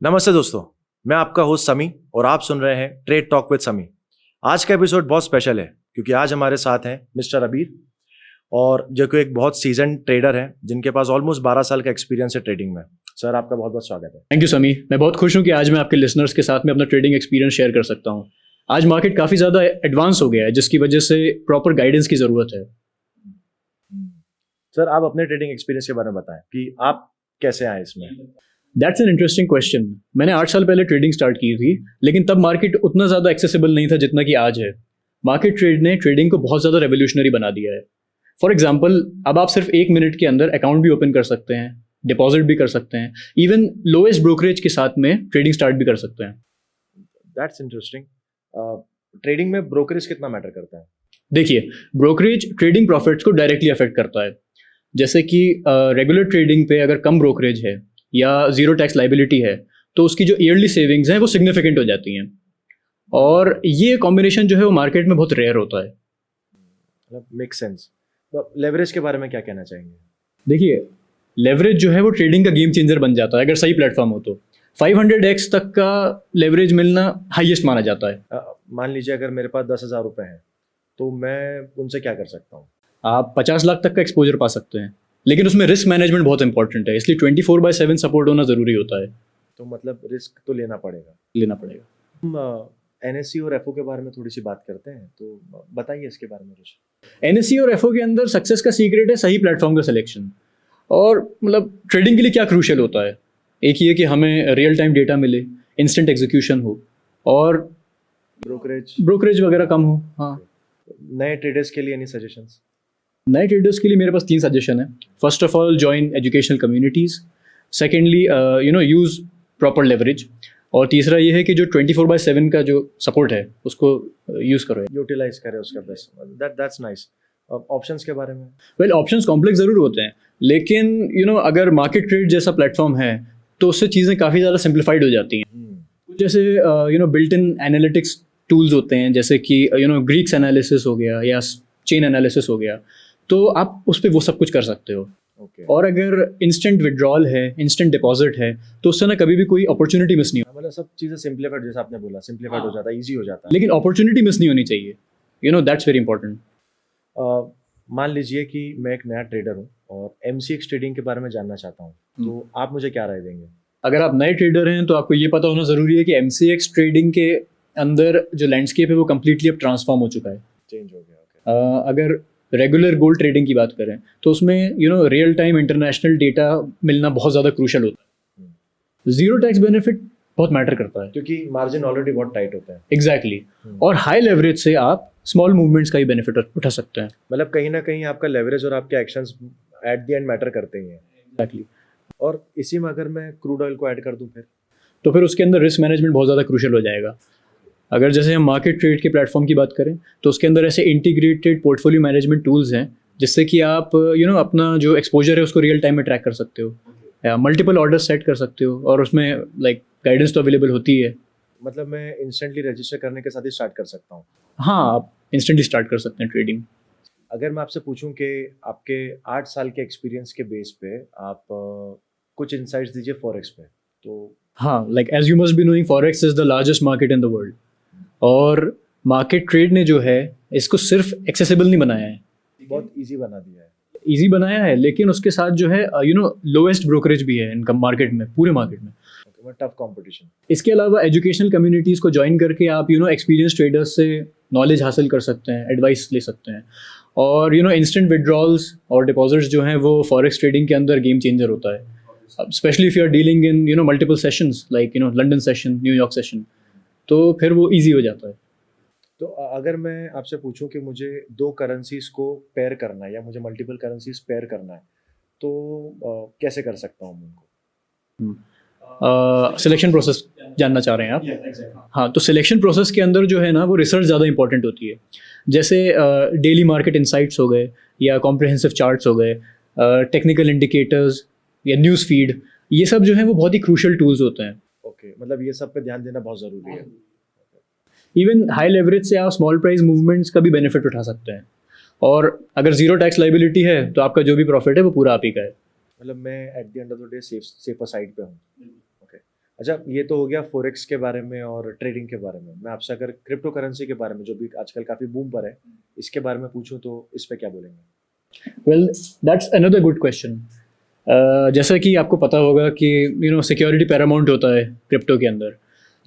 नमस्ते दोस्तों, मैं आपका होस्ट समी और आप सुन रहे हैं ट्रेड टॉक विद समी। आज का एपिसोड बहुत स्पेशल है क्योंकि आज हमारे साथ हैं मिस्टर अबीर और जो कि एक बहुत सीजन ट्रेडर है जिनके पास ऑलमोस्ट 12 साल का एक्सपीरियंस है ट्रेडिंग में। सर आपका बहुत बहुत स्वागत है। थैंक यू समी। मैं बहुत खुश हूँ कि आज मैं आपके लिसनर्स के साथ में अपना ट्रेडिंग एक्सपीरियंस शेयर कर सकता हूँ। आज मार्केट काफ़ी ज़्यादा एडवांस हो गया है जिसकी वजह से प्रॉपर गाइडेंस की ज़रूरत है। सर आप अपने ट्रेडिंग एक्सपीरियंस के बारे में बताएं कि आप कैसे आए इसमें। That's an interesting question. मैंने 8 साल पहले ट्रेडिंग स्टार्ट की थी, लेकिन तब मार्केट उतना ज़्यादा एक्सेसिबल नहीं था जितना कि आज है। मार्केट ट्रेड ने ट्रेडिंग को बहुत ज़्यादा रेवोल्यूशनरी बना दिया है। फॉर एग्जाम्पल, अब आप सिर्फ 1 मिनट के अंदर अकाउंट भी ओपन कर सकते हैं, डिपॉजिट भी कर सकते हैं, इवन लोएस्ट ब्रोकरेज के साथ में ट्रेडिंग स्टार्ट भी कर सकते हैं। That's interesting. ट्रेडिंग में ब्रोकरेज कितना मैटर करता है? देखिए, ब्रोकरेज ट्रेडिंग प्रॉफिट्स को डायरेक्टली अफेक्ट करता है। जैसे कि रेगुलर ट्रेडिंग पे अगर कम ब्रोकरेज है या जीरो टैक्स लाइबिलिटी है तो उसकी जो ईयरली सेविंग्स हैं वो सिग्निफिकेंट हो जाती हैं, और ये कॉम्बिनेशन जो है वो मार्केट में बहुत रेयर होता है। मतलब मेक सेंस। तो लेवरेज के बारे में क्या कहना चाहेंगे? देखिए, लेवरेज जो है वो ट्रेडिंग का गेम चेंजर बन जाता है अगर सही प्लेटफॉर्म हो तो। 500x तक का लेवरेज मिलना हाईएस्ट माना जाता है। मान लीजिए अगर मेरे पास 10,000 रुपये हैं तो मैं उनसे क्या कर सकता हूँ? आप 50 लाख तक का एक्सपोजर पा सकते हैं, लेकिन उसमें रिस्क मैनेजमेंट बहुत इंपॉर्टेंट है, इसलिए 24/7 सपोर्ट होना ज़रूरी होता है। तो मतलब रिस्क तो लेना पड़ेगा। हम एनएससी और एफओ के बारे में थोड़ी सी बात करते हैं, तो बताइए इसके बारे में कुछ। एनएससी और एफओ के अंदर सक्सेस का सीक्रेट है सही प्लेटफॉर्म का सिलेक्शन। और मतलब ट्रेडिंग के लिए क्या क्रूशियल होता है, एक ये कि हमें रियल टाइम डेटा मिले, इंस्टेंट एग्जीक्यूशन हो और ब्रोकरेज वगैरह कम हो। हाँ, नए ट्रेडर्स के लिए एनी सजेशंस? नए ट्रेडर्स के लिए मेरे पास 3 सजेशन है। First of all, join educational communities. Secondly, use proper leverage. और तीसरा ये है कि जो 24/7 का जो सपोर्ट है उसको यूज़ करो, यूटिलाइज करें उसका बेस्ट। That's nice. ऑप्शंस के बारे में? वेल, ऑप्शंस कॉम्प्लेक्स ज़रूर होते हैं, लेकिन अगर मार्केट ट्रेड जैसा प्लेटफॉर्म है तो उससे चीज़ें काफ़ी ज़्यादा सिंप्लीफाइड हो जाती हैं। जैसे बिल्ट इन एनालिटिक्स टूल्स होते हैं, जैसे कि ग्रीक्स एनालिसिस हो गया या चेन एनालिसिस हो गया, तो आप उस पर वो सब कुछ कर सकते हो। और अगर इंस्टेंट विड्रॉल है, इंस्टेंट डिपॉजिट है, तो उससे ना कभी भी कोई अपॉर्चुनिटी मिस नहीं हो। मतलब सब चीज़ें सिंप्लीफाइड, जैसा आपने बोला, सिंप्लीफाइड हो जाता है, ईजी हो जाता है, लेकिन अपॉर्चुनिटी मिस नहीं होनी चाहिए। That's very important. मान लीजिए कि मैं एक नया ट्रेडर हूँ और एमसीएक्स ट्रेडिंग के बारे में जानना चाहता हूँ, तो आप मुझे क्या राय देंगे? अगर आप नए ट्रेडर हैं तो आपको ये पता होना ज़रूरी है कि एमसीएक्स ट्रेडिंग के अंदर जो लैंडस्केप है वो कम्प्लीटली अब ट्रांसफॉर्म हो चुका है, चेंज हो गया। अगर रेगुलर गोल्ड ट्रेडिंग की बात करें तो उसमें रियल टाइम इंटरनेशनल डेटा मिलना बहुत ज़्यादा क्रूशल होता है। जीरो टैक्स बेनिफिट बहुत मैटर करता है क्योंकि मार्जिन ऑलरेडी बहुत टाइट होता है। एग्जैक्टली। और हाई लेवरेज से आप स्मॉल मूवमेंट्स का ही बेनिफिट उठा सकते हैं। मतलब कहीं ना कहीं आपका लेवरेज और आपके actions at the end matter करते ही हैं। एग्जैक्टली। और इसी में अगर मैं क्रूड ऑयल को ऐड कर दूं फिर उसके अंदर रिस्क मैनेजमेंट बहुत ज़्यादा क्रूशल हो जाएगा। अगर जैसे हम मार्केट ट्रेड के प्लेटफॉर्म की बात करें तो उसके अंदर ऐसे इंटीग्रेटेड पोर्टफोलियो मैनेजमेंट टूल्स हैं जिससे कि आप अपना जो एक्सपोजर है उसको रियल टाइम में ट्रैक कर सकते हो या मल्टीपल ऑर्डर्स सेट कर सकते हो, और उसमें गाइडेंस तो अवेलेबल होती है। मतलब मैं इंस्टेंटली रजिस्टर करने के साथ ही स्टार्ट कर सकता हूँ? हाँ, आप इंस्टेंटली स्टार्ट कर सकते हैं ट्रेडिंग। अगर मैं आपसे पूछूं कि आपके 8 साल के एक्सपीरियंस के बेस पे आप कुछ इंसाइट्स दीजिए फॉरेक्स पे, तो हाँ, as you must be knowing, forex is the largest market in the world, और मार्केट ट्रेड ने जो है इसको सिर्फ एक्सेसिबल नहीं बनाया है, बहुत ईजी बना दिया है। ईजी बनाया है, लेकिन उसके साथ जो है लोएस्ट ब्रोकरेज भी है इनकम मार्केट में, पूरे मार्केट में। Tough competition. इसके अलावा एजुकेशनल कम्युनिटीज़ को ज्वाइन करके आप एक्सपीरियंस ट्रेडर्स से नॉलेज हासिल कर सकते हैं, एडवाइस ले सकते हैं, और इंस्टेंट विड्रॉल्स और डिपॉजिट्स जो हैं वो फॉरेक्स ट्रेडिंग के अंदर गेम चेंजर होता है, specially if you are dealing in multiple sessions London session, New York session, तो फिर वो ईजी हो जाता है। तो अगर मैं आपसे पूछूं कि मुझे 2 करेंसीज को पेयर करना है या मुझे मल्टीपल करेंसीज पेयर करना है, तो कैसे कर सकता हूँ उनको? सिलेक्शन प्रोसेस जानना चाह रहे हैं आप? हाँ, तो सिलेक्शन प्रोसेस के अंदर जो है ना वो रिसर्च ज़्यादा इंपॉर्टेंट होती है। जैसे डेली मार्केट इंसाइट्स हो गए या कॉम्प्रिहेंसिव चार्ट्स हो गए, टेक्निकल इंडिकेटर्स या न्यूज़ फीड, ये सब जो है वो बहुत ही क्रूशल टूल्स होते हैं। ओके, मतलब ये सब पे ध्यान देना बहुत ज़रूरी है। इवन हाई लेवरेज से आप स्मॉल प्राइस मूवमेंट्स का भी बेनिफिट उठा सकते हैं, और अगर जीरो टैक्स लाइबिलिटी है तो आपका जो भी प्रॉफिट है वो पूरा आप ही का है। मतलब मैं at the end of the day safer side पे हूँ। ओके, अच्छा, ये तो हो गया फॉरेक्स के बारे में और ट्रेडिंग के बारे में। मैं आपसे अगर क्रिप्टो करेंसी के बारे में, जो भी आजकल काफ़ी बूम पर है, इसके बारे में पूछूं तो इस पे क्या बोलेंगे? Well, that's another good question. जैसा कि आपको पता होगा कि सिक्योरिटी पैरामाउंट होता है क्रिप्टो के अंदर,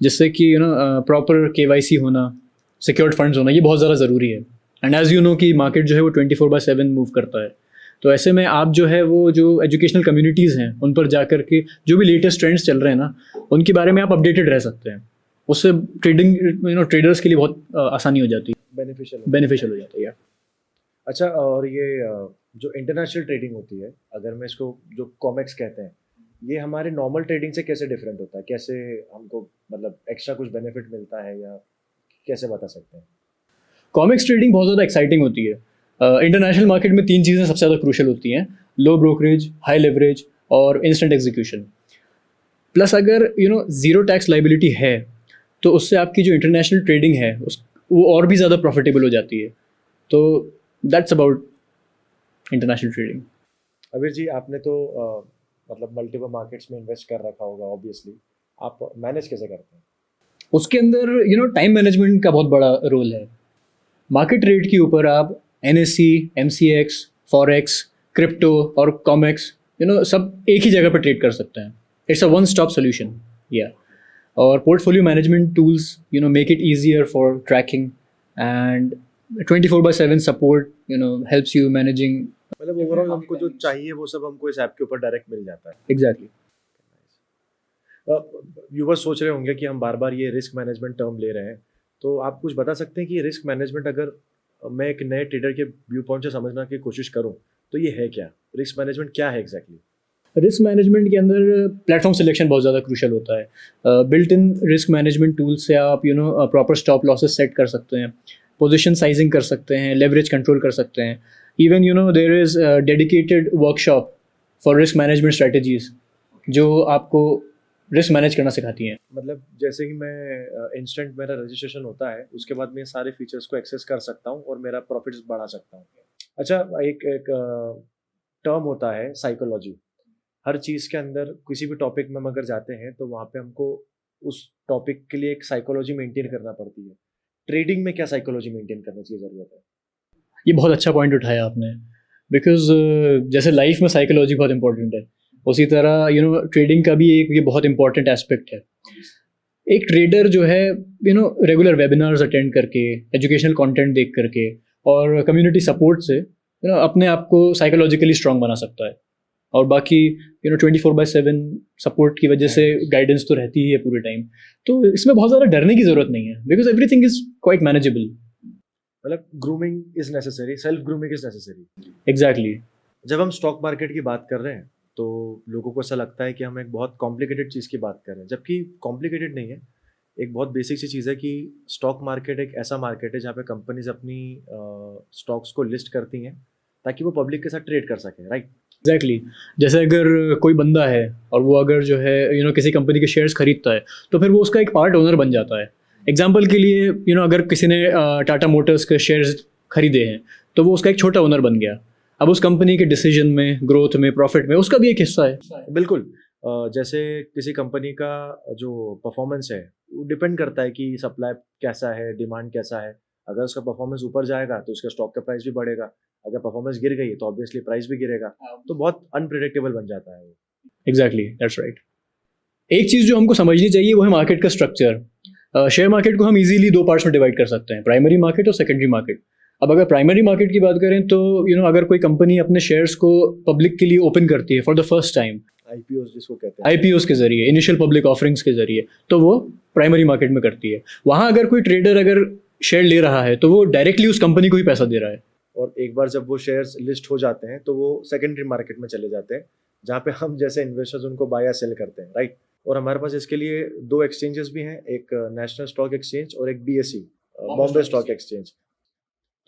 जिससे कि प्रॉपर KYC होना, सिक्योर्ड फंड्स होना, ये बहुत ज़्यादा ज़रूरी है। एंड एज़ यू नो कि मार्केट जो है वो 24/7 मूव करता है। तो ऐसे में आप जो है वो जो एजुकेशनल कम्युनिटीज़ हैं उन पर जा कर के जो भी लेटेस्ट ट्रेंड्स चल रहे हैं ना, उनके बारे में आप अपडेटेड रह सकते हैं। उससे ट्रेडिंग ट्रेडर्स के लिए बहुत आसानी हो जाती है, बेनिफिशियल हो जाती है। अच्छा, और ये जो इंटरनेशनल ट्रेडिंग होती है, अगर मैं इसको जो कॉमेक्स कहते हैं, ये हमारे नॉर्मल ट्रेडिंग से कैसे डिफरेंट होता है? कैसे हमको मतलब एक्स्ट्रा कुछ बेनिफिट मिलता है, या कैसे बता सकते हैं? कॉमिक्स ट्रेडिंग बहुत ज़्यादा एक्साइटिंग होती है। इंटरनेशनल मार्केट में 3 चीज़ें सबसे ज़्यादा क्रूशल होती हैं: लो ब्रोकरेज, हाई लेवरेज और इंस्टेंट एग्जीक्यूशन। प्लस अगर ज़ीरो टैक्स लाइबिलिटी है तो उससे आपकी जो इंटरनेशनल ट्रेडिंग है वो और भी ज़्यादा प्रॉफिटेबल हो जाती है। तो दैट्स अबाउट इंटरनेशनल ट्रेडिंग। अबीर जी, आपने तो मतलब मल्टीपल मार्केट्स में इन्वेस्ट कर रखा होगा ऑब्वियसली। आप मैनेज कैसे करते हैं? उसके अंदर टाइम मैनेजमेंट का बहुत बड़ा रोल है। मार्केट रेट के ऊपर आप NSE, MCX, फॉरेक्स, क्रिप्टो और कॉमेक्स सब एक ही जगह पर ट्रेड कर सकते हैं। It's a one stop solution. या और portfolio management tools make it easier for tracking and 24/7 support helps you managing. मतलब ओवरऑल हमको जो चाहिए वो सब हमको इस ऐप के ऊपर डायरेक्ट मिल जाता है। एग्जैक्टली। व्यूवर्स सोच रहे होंगे कि हम बार बार ये रिस्क मैनेजमेंट टर्म ले रहे हैं, तो आप कुछ बता सकते हैं कि रिस्क मैनेजमेंट, अगर मैं एक नए ट्रेडर के व्यू पॉइंट से समझना की कोशिश करूं तो ये है क्या? रिस्क मैनेजमेंट क्या है एग्जैक्टली? रिस्क मैनेजमेंट के अंदर प्लेटफॉर्म सिलेक्शन बहुत ज़्यादा क्रूशल होता है। Built in risk management tool से आप प्रॉपर स्टॉप लॉसेस सेट कर सकते हैं, पोजीशन साइजिंग कर सकते हैं, लेवरेज कंट्रोल कर सकते हैं। Even there is dedicated workshop for risk management strategies जो आपको रिस्क मैनेज करना सिखाती हैं। मतलब जैसे कि मैं इंस्टेंट मेरा रजिस्ट्रेशन होता है, उसके बाद मैं सारे फीचर्स को एक्सेस कर सकता हूँ और मेरा प्रॉफिट्स बढ़ा सकता हूँ। अच्छा, एक टर्म होता है साइकोलॉजी। हर चीज़ के अंदर किसी भी टॉपिक में हम अगर जाते हैं तो वहाँ पे हमको उस टॉपिक के लिए एक साइकोलॉजी मेंटेन करना पड़ती है। ट्रेडिंग में क्या साइकोलॉजी मेंटेन करने की ज़रूरत है? ये बहुत अच्छा पॉइंट उठाया आपने, बिकॉज जैसे लाइफ में साइकोलॉजी बहुत इंपॉर्टेंट है, उसी तरह ट्रेडिंग का भी एक ये बहुत इंपॉर्टेंट एस्पेक्ट है। एक ट्रेडर जो है रेगुलर वेबिनार्स अटेंड करके, एजुकेशनल कंटेंट देख करके और कम्युनिटी सपोर्ट से अपने आप को साइकोलॉजिकली स्ट्रांग बना सकता है। और बाकी 24/7 सपोर्ट की वजह से गाइडेंस तो रहती ही है पूरे टाइम। तो इसमें बहुत ज़्यादा डरने की ज़रूरत नहीं है, because everything is quite manageable. मतलब grooming is necessary, self grooming is necessary. Exactly. जब हम स्टॉक मार्केट की बात कर रहे हैं तो लोगों को ऐसा लगता है कि हम एक बहुत कॉम्प्लिकेटेड चीज़ की बात कर रहे हैं, जबकि कॉम्प्लिकेटेड नहीं है। एक बहुत बेसिक सी चीज़ है कि स्टॉक मार्केट एक ऐसा मार्केट है जहाँ पे कंपनीज अपनी स्टॉक्स को लिस्ट करती हैं ताकि वो पब्लिक के साथ ट्रेड कर सकें, राइट? एग्जैक्टली। जैसे अगर कोई बंदा है और वो अगर जो है किसी कंपनी के शेयर्स खरीदता है तो फिर वो उसका एक पार्ट ओनर बन जाता है। एग्जाम्पल के लिए अगर किसी ने टाटा मोटर्स के शेयर्स खरीदे हैं तो वो उसका एक छोटा ओनर बन गया। अब उस कंपनी के डिसीजन में, ग्रोथ में, प्रॉफिट में उसका भी एक हिस्सा है। बिल्कुल। जैसे किसी कंपनी का जो परफॉर्मेंस है वो डिपेंड करता है कि सप्लाई कैसा है, डिमांड कैसा है। अगर उसका परफॉर्मेंस ऊपर जाएगा तो उसका स्टॉक का प्राइस भी बढ़ेगा, अगर परफॉर्मेंस गिर गई तो ऑब्वियसली प्राइस भी गिरेगा। तो बहुत अनप्रिडिक्टेबल बन जाता है वो। Exactly, that's right. एक चीज़ जो हमको समझनी चाहिए वो है मार्केट का स्ट्रक्चर। शेयर मार्केट को हम इजीली 2 पार्ट्स में डिवाइड कर सकते हैं, प्राइमरी मार्केट और सेकेंडरी मार्केट। अब अगर प्राइमरी मार्केट की बात करें तो अगर कोई कंपनी अपने शेयर्स को पब्लिक के लिए ओपन करती है for the first time, IPOs जिसको कहते हैं, IPOs के जरिए, इनिशियल पब्लिक ऑफरिंग्स के जरिए, तो वो प्राइमरी मार्केट में करती है। वहाँ अगर कोई ट्रेडर अगर शेयर ले रहा है तो वो डायरेक्टली उस कंपनी को ही पैसा दे रहा है। और एक बार जब वो शेयर्स लिस्ट हो जाते हैं तो वो सेकेंडरी मार्केट में चले जाते हैं जहाँ पे हम जैसे इन्वेस्टर्स उनको बाय या सेल करते हैं, राइट? और हमारे पास इसके लिए 2 एक्सचेंजेस भी हैं, एक नेशनल स्टॉक एक्सचेंज और एक BSE, बॉम्बे स्टॉक एक्सचेंज।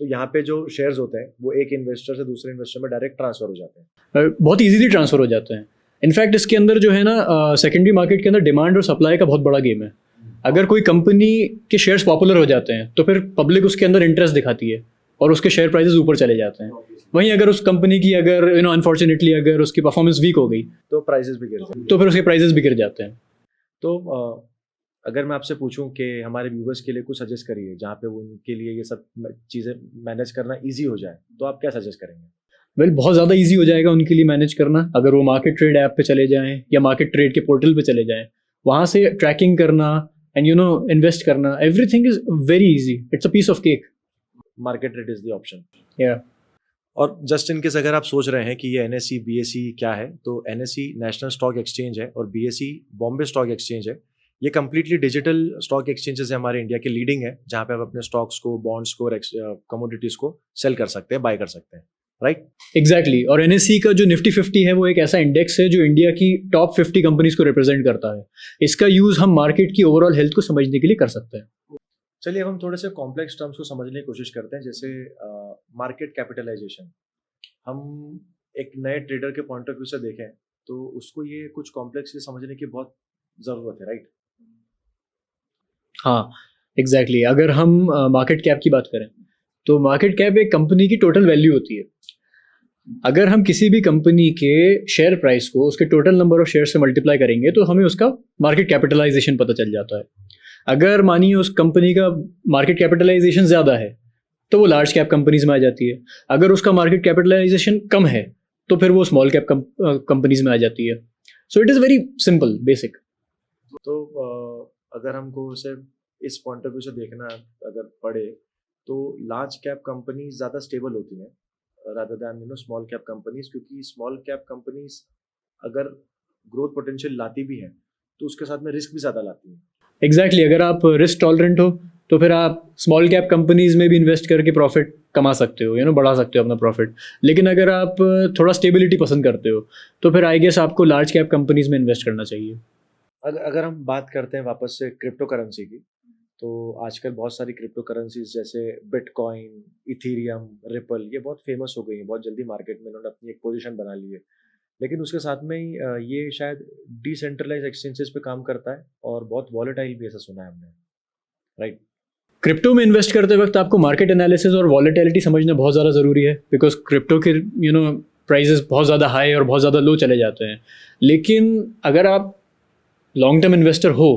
तो यहाँ पे जो शेयर्स होते हैं वो एक इन्वेस्टर से दूसरे इन्वेस्टर में डायरेक्ट ट्रांसफर हो जाते हैं, बहुत इजीली ट्रांसफर हो जाते हैं। इनफैक्ट इसके अंदर जो है ना, सेकेंडरी मार्केट के अंदर डिमांड और सप्लाई का बहुत बड़ा गेम है। अगर कोई कंपनी के शेयर्स पॉपुलर हो जाते हैं तो फिर पब्लिक उसके अंदर इंटरेस्ट दिखाती है और उसके शेयर प्राइसेस ऊपर चले जाते हैं। वहीं अगर उस कंपनी की अगर अनफॉर्चुनेटली अगर उसकी परफॉर्मेंस वीक हो गई तो प्राइसेस भी गिर जाते हैं। तो फिर उसके प्राइसेस भी गिर जाते हैं। तो अगर मैं आपसे पूछूं कि हमारे व्यूवर्स के लिए कुछ सजेस्ट करिए जहाँ पे वो उनके लिए ये सब चीज़ें मैनेज करना इजी हो जाए, तो आप क्या सजेस्ट करेंगे? वेल बहुत ज़्यादा इजी हो जाएगा उनके लिए मैनेज करना अगर वो मार्केट ट्रेड ऐप पे चले जाएं या मार्केट ट्रेड के पोर्टल पे चले जाएं, वहाँ से ट्रैकिंग करना एंड इन्वेस्ट करना, everything is very easy, it's a piece of cake. Market rate is the option. या और जस्ट इन केस अगर आप सोच रहे हैं कि ये NSE BSE क्या है, तो NSE नेशनल स्टॉक एक्सचेंज है और BSE बॉम्बे स्टॉक एक्सचेंज है। ये कम्प्लीटली डिजिटल स्टॉक एक्सचेंजेस है, हमारे इंडिया के लीडिंग है, जहाँ पे आप अपने स्टॉक्स को, बॉन्ड्स को और कमोडिटीज़ को सेल कर सकते हैं, बाय कर सकते हैं, राइट? एग्जैक्टली। और NSE का जो निफ्टी 50 है वो एक ऐसा इंडेक्स है जो इंडिया की टॉप 50 कंपनीज को रिप्रेजेंट करता है। इसका यूज़ हम मार्केट की ओवरऑल हेल्थ को समझने के लिए कर सकते हैं। चलिए अब हम थोड़े से कॉम्प्लेक्स टर्म्स को समझने की कोशिश करते हैं, जैसे मार्केट कैपिटलाइजेशन। हम एक नए ट्रेडर के पॉइंट ऑफ व्यू से देखें तो उसको ये कुछ कॉम्प्लेक्सली समझने की बहुत ज़रूरत है, राइट? हाँ एग्जैक्टली। अगर हम मार्केट कैप की बात करें तो मार्केट कैप एक कंपनी की टोटल वैल्यू होती है। अगर हम किसी भी कंपनी के शेयर प्राइस को उसके टोटल नंबर ऑफ शेयर से मल्टीप्लाई करेंगे तो हमें उसका मार्केट कैपिटलाइजेशन पता चल जाता है। अगर मानिए उस कंपनी का मार्केट कैपिटलाइजेशन ज़्यादा है तो वो लार्ज कैप कंपनीज में आ जाती है। अगर उसका मार्केट कैपिटलाइजेशन कम है तो फिर वो स्मॉल कैप कंपनीज में आ जाती है। So it is very simple basic. तो अगर हमको उसे इस पॉइंट ऑफ व्यू से देखना अगर पड़े तो लार्ज कैप कंपनीज ज़्यादा स्टेबल होती हैं rather than small cap companies, क्योंकि स्मॉल कैप कंपनीज अगर ग्रोथ पोटेंशियल लाती भी हैं तो उसके साथ में रिस्क भी ज़्यादा लाती हैं। एग्जैक्टली। अगर आप रिस्क टॉलरेंट हो तो फिर आप स्मॉल कैप कंपनीज में भी इन्वेस्ट करके प्रॉफिट कमा सकते हो, बढ़ा सकते हो अपना प्रॉफिट। लेकिन अगर आप थोड़ा स्टेबिलिटी पसंद करते हो तो फिर आई गेस आपको लार्ज कैप कंपनीज में इन्वेस्ट करना चाहिए। अगर हम बात करते हैं वापस से क्रिप्टो करेंसी की, तो आजकल बहुत सारी क्रिप्टो करेंसीज जैसे बिटकॉइन, इथीरियम, रिपल, ये बहुत फेमस हो गई हैं, बहुत जल्दी मार्केट में इन्होंने अपनी एक पोजीशन बना ली है। लेकिन उसके साथ में ही ये शायद डिसेंट्रलाइज एक्सचेंजेस पे काम करता है और बहुत वॉलेटाइल भी, ऐसा सुना है हमने, राइट? क्रिप्टो में इन्वेस्ट करते वक्त आपको मार्केट एनालिसिस और वॉलेटिलिटी समझना बहुत ज़्यादा ज़रूरी है, बिकॉज क्रिप्टो के प्राइजेस बहुत ज़्यादा हाई और बहुत ज़्यादा लो चले जाते हैं। लेकिन अगर आप लॉन्ग टर्म इन्वेस्टर हो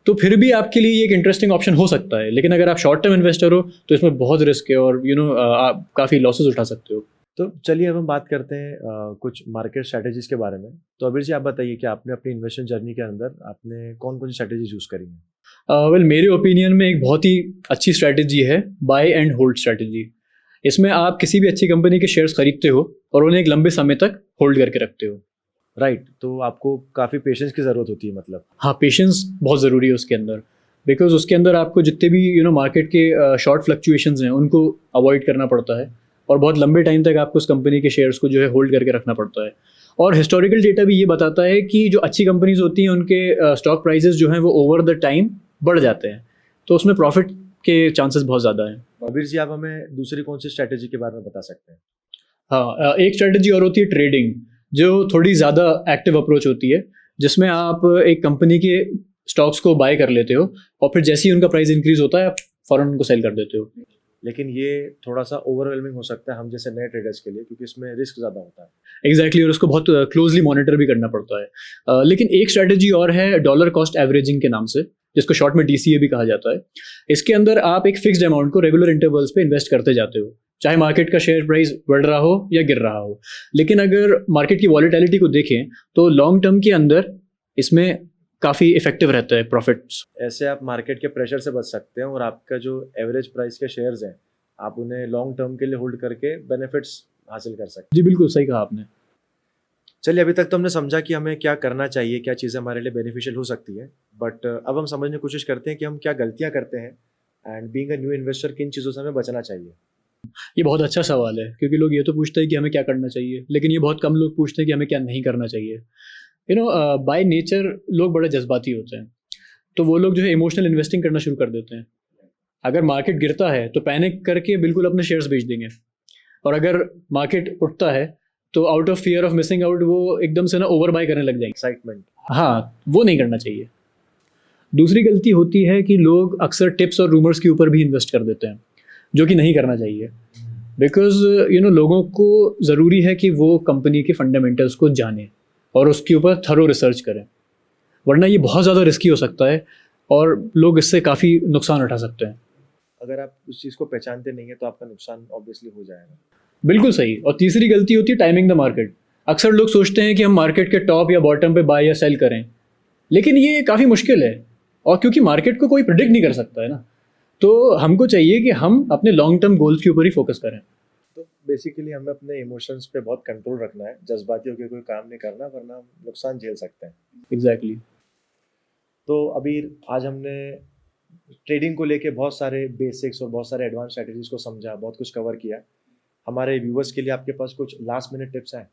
तो फिर भी आपके लिए ये एक इंटरेस्टिंग ऑप्शन हो सकता है। लेकिन अगर आप शॉर्ट टर्म इन्वेस्टर हो तो इसमें बहुत रिस्क है और आप काफ़ी लॉसेस उठा सकते हो। तो चलिए अब हम बात करते हैं कुछ मार्केट स्ट्रैटेजीज के बारे में। तो अबीर जी, आप बताइए कि आपने अपनी इन्वेस्टमेंट जर्नी के अंदर आपने कौन कौन सी स्ट्रैटेजीज यूज़ करी हैं? वेल मेरे ओपिनियन में एक बहुत ही अच्छी स्ट्रैटेजी है बाय एंड होल्ड स्ट्रैटेजी। इसमें आप किसी भी अच्छी कंपनी के शेयर्स खरीदते हो और उन्हें एक लंबे समय तक होल्ड करके रखते हो। राइट, तो आपको काफ़ी पेशेंस की ज़रूरत होती है, मतलब। हाँ, पेशेंस बहुत ज़रूरी है उसके अंदर, बिकॉज उसके अंदर आपको जितने भी मार्केट के शॉर्ट फ्लक्चुएशंस हैं उनको अवॉइड करना पड़ता है और बहुत लंबे टाइम तक आपको उस कंपनी के शेयर्स को जो है होल्ड करके रखना पड़ता है। और हिस्टोरिकल डेटा भी ये बताता है कि जो अच्छी कंपनीज होती हैं उनके स्टॉक प्राइसेस जो हैं वो ओवर द टाइम बढ़ जाते हैं, तो उसमें प्रॉफिट के चांसेस बहुत ज़्यादा हैं। अबीर जी, आप हमें दूसरी कौन सी स्ट्रैटेजी के बारे में बता सकते हैं? हाँ, एक स्ट्रैटेजी और होती है ट्रेडिंग, जो थोड़ी ज़्यादा एक्टिव अप्रोच होती है, जिसमें आप एक कंपनी के स्टॉक्स को बाय कर लेते हो और फिर जैसे ही उनका प्राइस इंक्रीज होता है आप फ़ौरन उनको सेल कर देते हो। लेकिन ये थोड़ा सा ओवरवेलमिंग हो सकता है हम जैसे नए ट्रेडर्स के लिए, क्योंकि इसमें रिस्क ज़्यादा होता है। एग्जैक्टली, और उसको बहुत क्लोजली मॉनिटर भी करना पड़ता है। लेकिन एक स्ट्रैटेजी और है डॉलर कॉस्ट एवरेजिंग के नाम से, जिसको शॉर्ट में DCA भी कहा जाता है। इसके अंदर आप एक फिक्स्ड अमाउंट को रेगुलर इंटरवल्स पे इन्वेस्ट करते जाते हो, चाहे मार्केट का शेयर प्राइस बढ़ रहा हो या गिर रहा हो। लेकिन अगर मार्केट की वॉलेटिलिटी को देखें तो लॉन्ग टर्म के अंदर इसमें काफ़ी इफेक्टिव रहता है प्रॉफिट्स। ऐसे आप मार्केट के प्रेशर से बच सकते हैं और आपका जो एवरेज प्राइस के शेयर्स हैं आप उन्हें लॉन्ग टर्म के लिए होल्ड करके बेनिफिट्स हासिल कर सकते हैं। जी बिल्कुल सही कहा आपने। चलिए, अभी तक तो हमने समझा कि हमें क्या करना चाहिए, क्या चीज़ें हमारे लिए बेनिफिशियल हो सकती है, बट अब हम समझने की कोशिश करते हैं कि हम क्या गलतियाँ करते हैं and being a new investor किन चीज़ों से हमें बचना चाहिए। ये बहुत अच्छा सवाल है, क्योंकि लोग ये तो पूछते हैं कि हमें क्या करना चाहिए, लेकिन ये बहुत कम लोग पूछते हैं कि हमें क्या नहीं करना चाहिए। बाय नेचर लोग बड़े जज्बाती होते हैं, तो वो लोग जो है इमोशनल इन्वेस्टिंग करना शुरू कर देते हैं। अगर मार्केट गिरता है तो पैनिक करके बिल्कुल अपने शेयर्स बेच देंगे, और अगर मार्केट उठता है तो out of fear of missing out वो एकदम से ओवर बाय करने लग जाएंगे। एक्साइटमेंट, हाँ, वो नहीं करना चाहिए। दूसरी गलती होती है कि लोग अक्सर टिप्स और रूमर्स के ऊपर भी इन्वेस्ट कर देते हैं, जो कि नहीं करना चाहिए। बिकॉज लोगों को ज़रूरी है कि वो कंपनी के फंडामेंटल्स को जाने और उसके ऊपर थरो रिसर्च करें। वरना ये बहुत ज़्यादा रिस्की हो सकता है और लोग इससे काफ़ी नुकसान उठा सकते हैं। अगर आप उस चीज़ को पहचानते नहीं है तो आपका नुकसान ऑब्वियसली हो जाएगा। बिल्कुल सही। और तीसरी गलती होती है टाइमिंग द मार्केट। अक्सर लोग सोचते हैं कि हम मार्केट के टॉप या बॉटम पे बाय या सेल करें, लेकिन ये काफ़ी मुश्किल है, और क्योंकि मार्केट को कोई प्रिडिक्ट नहीं कर सकता है ना, तो हमको चाहिए कि हम अपने लॉन्ग टर्म गोल्स के ऊपर ही फोकस करें। तो बेसिकली हमें अपने इमोशंस पे बहुत कंट्रोल रखना है, जज्बाती होकर कोई काम नहीं करना, वरना हम नुकसान झेल सकते हैं। एग्जैक्टली। तो अभी आज हमने ट्रेडिंग को लेके बहुत सारे बेसिक्स और बहुत सारे एडवांस स्ट्रेटजीज को समझा, बहुत कुछ कवर किया। हमारे व्यूवर्स के लिए आपके पास कुछ लास्ट मिनट टिप्स हैं?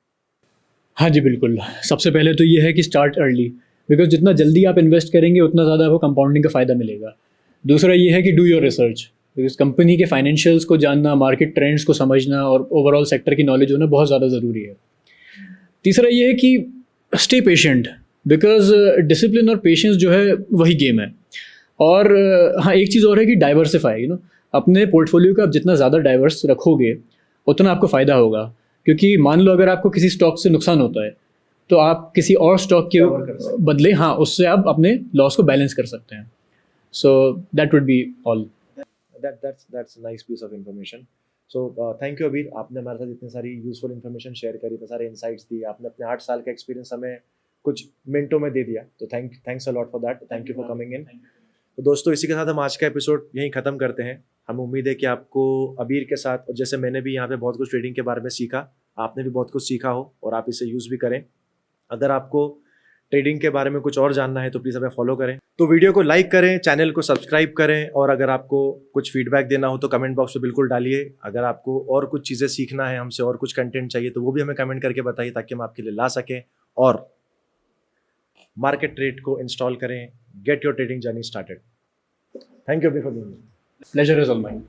हाँ जी बिल्कुल। सबसे पहले तो ये है कि स्टार्ट अर्ली, बिकॉज जितना जल्दी आप इन्वेस्ट करेंगे उतना ज़्यादा आपको कंपाउंडिंग का फ़ायदा मिलेगा। दूसरा ये है कि do your research, because company के फाइनेंशियल्स को जानना, मार्केट ट्रेंड्स को समझना और ओवरऑल सेक्टर की नॉलेज होना बहुत ज़्यादा ज़रूरी है। तीसरा ये है कि स्टे पेशेंट, बिकॉज डिसिप्लिन और पेशेंस जो है वही गेम है। और हाँ, एक चीज़ और है कि डाइवर्सिफाई, अपने पोर्टफोलियो का आप जितना ज़्यादा डाइवर्स रखोगे उतना आपको फ़ायदा होगा। क्योंकि मान लो अगर आपको किसी स्टॉक से नुकसान होता है तो आप किसी और स्टॉक के बदले हाँ उससे आप अपने लॉस को बैलेंस कर सकते हैं। So that would be all. That's a nice piece of information. So thank you अबीर, आपने हमारे साथ इतनी सारी यूजफुल इन्फॉर्मेशन शेयर करी, इतने सारे इंसाइट्स दिए, आपने अपने 8 साल का एक्सपीरियंस हमें कुछ मिनटों में दे दिया, तो thanks a lot for that. Thank you for coming in. तो दोस्तों, इसी के साथ हम आज का एपिसोड यहीं ख़त्म करते हैं। हम उम्मीद है कि आपको अबीर के साथ, और जैसे मैंने भी यहाँ पे बहुत कुछ ट्रेडिंग के बारे में सीखा, आपने भी बहुत कुछ सीखा हो और आप इसे यूज़ भी करें। अगर आपको ट्रेडिंग के बारे में कुछ और जानना है तो प्लीज़ हमें फॉलो करें। तो वीडियो को लाइक करें, चैनल को सब्सक्राइब करें, और अगर आपको कुछ फीडबैक देना हो तो कमेंट बॉक्स में बिल्कुल डालिए। अगर आपको और कुछ चीज़ें सीखना है हमसे, और कुछ कंटेंट चाहिए, तो वो भी हमें कमेंट करके बताइए, ताकि हम आपके लिए ला सकें। और मार्केट ट्रेड को इंस्टॉल करें। Get your trading journey started. Thank you for being. Pleasure is all mine.